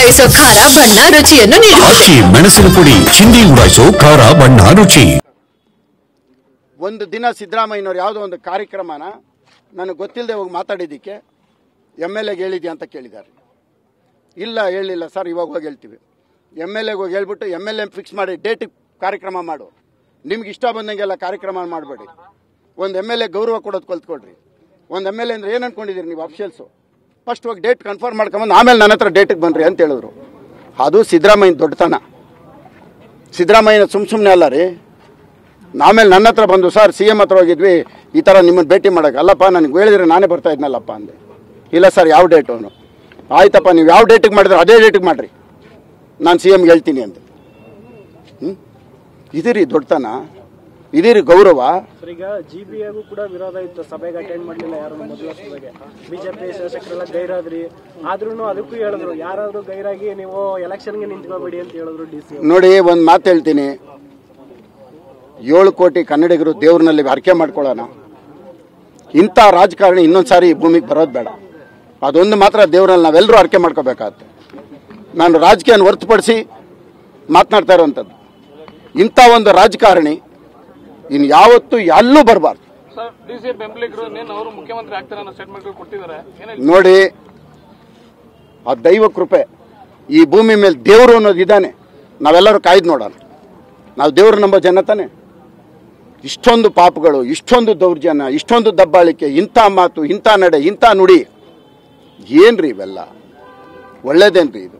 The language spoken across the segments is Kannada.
ಉಡಾಯಿಸೋ ಖಾರ ಬಣ್ಣ ರುಚಿಯನ್ನು ನೀಡುತ್ತದೆ. ಮೆಣಸಿನ ಪುಡಿ ಚಿಂದಿ ಉಡಾಯಿಸೋ ಖಾರ ಬಣ್ಣ ರುಚಿ. ಒಂದು ದಿನ ಸಿದ್ದರಾಮಯ್ಯನವರು ಯಾವುದೋ ಒಂದು ಕಾರ್ಯಕ್ರಮನ ನನಗೆ ಗೊತ್ತಿಲ್ಲದೆ ಹೋಗಿ ಮಾತಾಡಿದ್ದಕ್ಕೆ MLA ಗೆ ಹೇಳಿದ್ಯಾ ಅಂತ ಕೇಳಿದ್ದಾರೆ. ಇಲ್ಲ ಹೇಳಿಲ್ಲ ಸರ್, ಇವಾಗ ಹೋಗಿ ಹೇಳ್ತೀವಿ. MLA ಗೆ ಹೋಗಿ ಹೇಳ್ಬಿಟ್ಟು MLA ಫಿಕ್ಸ್ ಮಾಡಿ ಡೇಟ್ ಕಾರ್ಯಕ್ರಮ ಮಾಡು. ನಿಮ್ಗೆ ಇಷ್ಟ ಬಂದಂಗೆಲ್ಲ ಕಾರ್ಯಕ್ರಮ ಮಾಡಬೇಡಿ. ಒಂದು MLA ಗೌರವ ಕೊಡೋದು ಕಲ್ತ್ಕೊಳ್ರಿ. ಒಂದು MLA ಅಂದ್ರೆ ಏನು ಅನ್ಕೊಂಡಿದ್ದೀರಿ ನೀವು ಅಫಿಷಿಯಲ್ಸು? ಫಸ್ಟ್ ಹೋಗಿ ಡೇಟ್ ಕನ್ಫರ್ಮ್ ಮಾಡ್ಕೊಂಬಂದು ಆಮೇಲೆ ನನ್ನ ಹತ್ರ ಡೇಟಿಗೆ ಬನ್ನಿರಿ ಅಂತ ಹೇಳಿದ್ರು. ಅದು ಸಿದ್ದರಾಮಯ್ಯನ ದೊಡ್ಡತನ. ಸಿದ್ದರಾಮಯ್ಯನ ಸುಮ್ಮನೆ ಅಲ್ಲ ರೀ. ಆಮೇಲೆ ನನ್ನ ಹತ್ರ ಬಂದು ಸರ್ CM ಹತ್ರ ಹೋಗಿದ್ವಿ, ಈ ಥರ ನಿಮ್ಮನ್ನು ಭೇಟಿ ಮಾಡೋಕೆ. ಅಲ್ಲಪ್ಪ ನನಗೆ ಹೇಳಿದ್ರೆ ನಾನೇ ಬರ್ತಾ ಇದ್ನಲ್ಲಪ್ಪ ಅಂದೆ. ಇಲ್ಲ ಸರ್ ಯಾವ ಡೇಟು? ಆಯ್ತಪ್ಪ ನೀವು ಯಾವ ಡೇಟಿಗೆ ಮಾಡಿದ್ರೆ ಅದೇ ಡೇಟಿಗೆ ಮಾಡಿರಿ, ನಾನು CMಗೆ ಹೇಳ್ತೀನಿ ಅಂತ. ಇದಿರಿ ದೊಡ್ಡತನ, ಇದಿರಿ ಗೌರವ. ಈಗ GBAಗೂ ಕೂಡ ವಿರೋಧ ಇತ್ತು, ಸಭೆಗೆ ಅಟೆಂಡ್ ಮಾಡಲಿಲ್ಲ ಯಾರು ಮೊದಲ ಸಭೆಗೆ. ಬಿಜೆಪಿ ಶಾಸಕರೆಲ್ಲ ಗೈರಾದ್ರಿ, ಆದ್ರೂ ಅದಕ್ಕೂ ಹೇಳಿದ್ರು ಯಾರಾದ್ರೂ ಗೈರಾಗಿ ನೀವು ಎಲೆಕ್ಷನ್ಗೆ ನಿಂತ್ಕೋಬೇಡಿ ಅಂತ ಹೇಳಿದ್ರು DC. ನೋಡಿ ಒಂದು ಮಾತು ಹೇಳ್ತೀನಿ, 7 ಕೋಟಿ ಕನ್ನಡಿಗರು ದೇವ್ರನಲ್ಲಿ ಹರಕೆ ಮಾಡ್ಕೊಳ್ಳೋಣ. ಇಂಥ ರಾಜಕಾರಣಿ ಇನ್ನೊಂದ್ಸಾರಿ ಈ ಭೂಮಿಗೆ ಬರೋದು ಬೇಡ. ಅದೊಂದು ಮಾತ್ರ ದೇವ್ರಲ್ಲಿ ನಾವೆಲ್ಲರೂ ಹರಕೆ ಮಾಡ್ಕೋಬೇಕಾಗತ್ತೆ. ನಾನು ರಾಜಕೀಯನ ಹೊರತುಪಡಿಸಿ ಮಾತನಾಡ್ತಾ ಇರೋವಂಥದ್ದು. ಇಂಥ ಒಂದು ರಾಜಕಾರಣಿ ಇನ್ನು ಯಾವತ್ತೂ ಎಲ್ಲೂ ಬರಬಾರ್ದು. ನೋಡಿ, ಆ ದೈವ ಕೃಪೆ ಈ ಭೂಮಿ ಮೇಲೆ ದೇವರು ಅನ್ನೋದು ಇದ್ದಾನೆ. ನಾವೆಲ್ಲರೂ ಕಾಯ್ದು ನೋಡೋಣ. ನಾವು ದೇವ್ರ ನಂಬೋ ಜನ ತಾನೆ. ಇಷ್ಟೊಂದು ಪಾಪಗಳು, ಇಷ್ಟೊಂದು ದೌರ್ಜನ್ಯ, ಇಷ್ಟೊಂದು ದಬ್ಬಾಳಿಕೆ, ಇಂಥ ಮಾತು, ಇಂಥ ನಡೆ, ಇಂಥ ನುಡಿ, ಏನ್ರಿ ಇವೆಲ್ಲ? ಒಳ್ಳೇದೇನ್ರಿ ಇದು?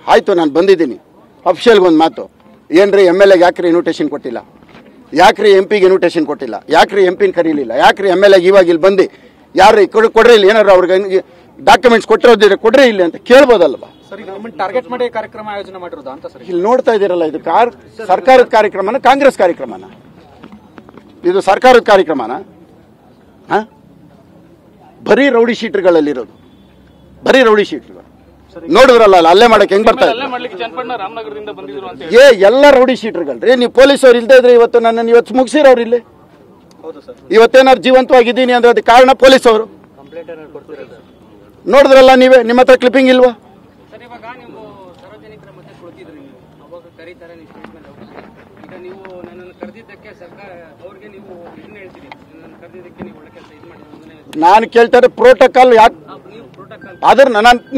ಆಯ್ತು, ನಾನು ಬಂದಿದ್ದೀನಿ ಅಫಿಷಿಯಲ್ಗೆ. ಒಂದು ಮಾತು, ಏನ್ರಿ MLA ಗೆ ಯಾಕ್ರಿ ಇನ್ವಿಟೇಷನ್ ಕೊಟ್ಟಿಲ್ಲ? ಯಾಕ್ರಿ MP ಗೆ ಇನ್ವಿಟೇಷನ್ ಕೊಟ್ಟಿಲ್ಲ? ಯಾಕ್ರಿ MP ನ ಕರೀಲಿಲ್ಲ? ಯಾಕ್ರಿ MLA ಗೆ ಇವಾಗ ಇಲ್ಲಿ ಬಂದು ಯಾರು ಕೊಡ್ರಿ ಇಲ್ಲಿ, ಏನಾರು ಅವ್ರಿಗೆ ಡಾಕ್ಯುಮೆಂಟ್ಸ್ ಕೊಟ್ಟಿರೋದಿದ್ರೆ ಕೊಡ್ರಿ ಇಲ್ಲಿ ಅಂತ ಕೇಳ್ಬೋದಲ್ವಾ? ಟಾರ್ಗೆಟ್ ಮಾಡಿ ಕಾರ್ಯಕ್ರಮ ಆಯೋಜನೆ ಮಾಡಿರೋದು ಅಂತ ಸರ್. ಇಲ್ಲಿ ನೋಡ್ತಾ ಇದ್ದೀರಲ್ಲ, ಇದು ಸರ್ಕಾರದ ಕಾರ್ಯಕ್ರಮನ, ಕಾಂಗ್ರೆಸ್ ಕಾರ್ಯಕ್ರಮನ? ಇದು ಸರ್ಕಾರದ ಕಾರ್ಯಕ್ರಮನ? ಬರೀ ರೌಡಿ ಶೀಟರ್ಗಳಲ್ಲಿರೋದು, ಬರೀ ರೌಡಿ ಶೀಟರ್ಗಳು. ನೋಡಿದ್ರಲ್ಲ ಅಲ್ಲೇ ಮಾಡಕ್ಕೆ ಹೆಂಗ್ ಬರ್ತಾ ಇದೆ? ಎಲ್ಲ ರೌಡಿ ಶೀಟರ್ಗಳ್ರಿ. ನೀವು ಪೊಲೀಸವ್ರು ಇಲ್ದೇ ಇದ್ರೆ ಇವತ್ತು ನನ್ನನ್ನು ಇವತ್ತು ಮುಗಿಸಿರೋರು ಇಲ್ಲಿ. ಇವತ್ತೇನಾದ್ರು ಜೀವಂತವಾಗಿದ್ದೀನಿ ಅಂದ್ರೆ ಅದಕ್ಕೆ ಕಾರಣ ಪೊಲೀಸವರು. ನೋಡಿದ್ರಲ್ಲ ನೀವೇ, ನಿಮ್ಮ ಹತ್ರ ಕ್ಲಿಪ್ಪಿಂಗ್ ಇಲ್ವಾ? ನಾನು ಕೇಳ್ತಾರೆ ಪ್ರೋಟೋಕಾಲ್ ಯಾಕೆ? ಆದ್ರೆ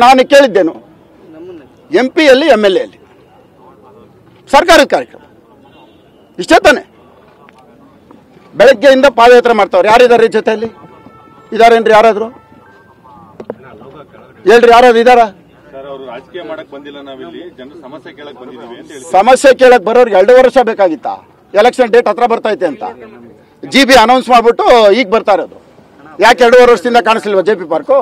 ನಾನು ಕೇಳಿದ್ದೇನು, MP ಯಲ್ಲಿ MLA ಅಲ್ಲಿ ಸರ್ಕಾರದ ಕಾರ್ಯಕ್ರಮ ಇಷ್ಟೇ ತಾನೆ. ಬೆಳಗ್ಗೆಯಿಂದ ಪಾದಯಾತ್ರೆ ಮಾಡ್ತಾವ್ರು. ಯಾರಿದ್ದಾರೆ ಜೊತೆಯಲ್ಲಿ? ಇದಾರೇನ್ರಿ ಯಾರಾದ್ರು? ಹೇಳ್ರಿ, ಯಾರಾದ್ರು ಇದಾರ? ಸಮಸ್ಯೆ ಕೇಳಕ್ ಬರೋರ್ಗೆ 2 ವರ್ಷ ಬೇಕಾಗಿತ್ತಾ? ಎಲೆಕ್ಷನ್ ಡೇಟ್ ಹತ್ರ ಬರ್ತೈತೆ ಅಂತ GB ಅನೌನ್ಸ್ ಮಾಡ್ಬಿಟ್ಟು ಈಗ ಬರ್ತಾ ಇರೋದು. ಯಾಕೆ 2.5 ವರ್ಷದಿಂದ ಕಾಣಿಸ್ಲಿಲ್ವಾ JP ಪಾರ್ಕು?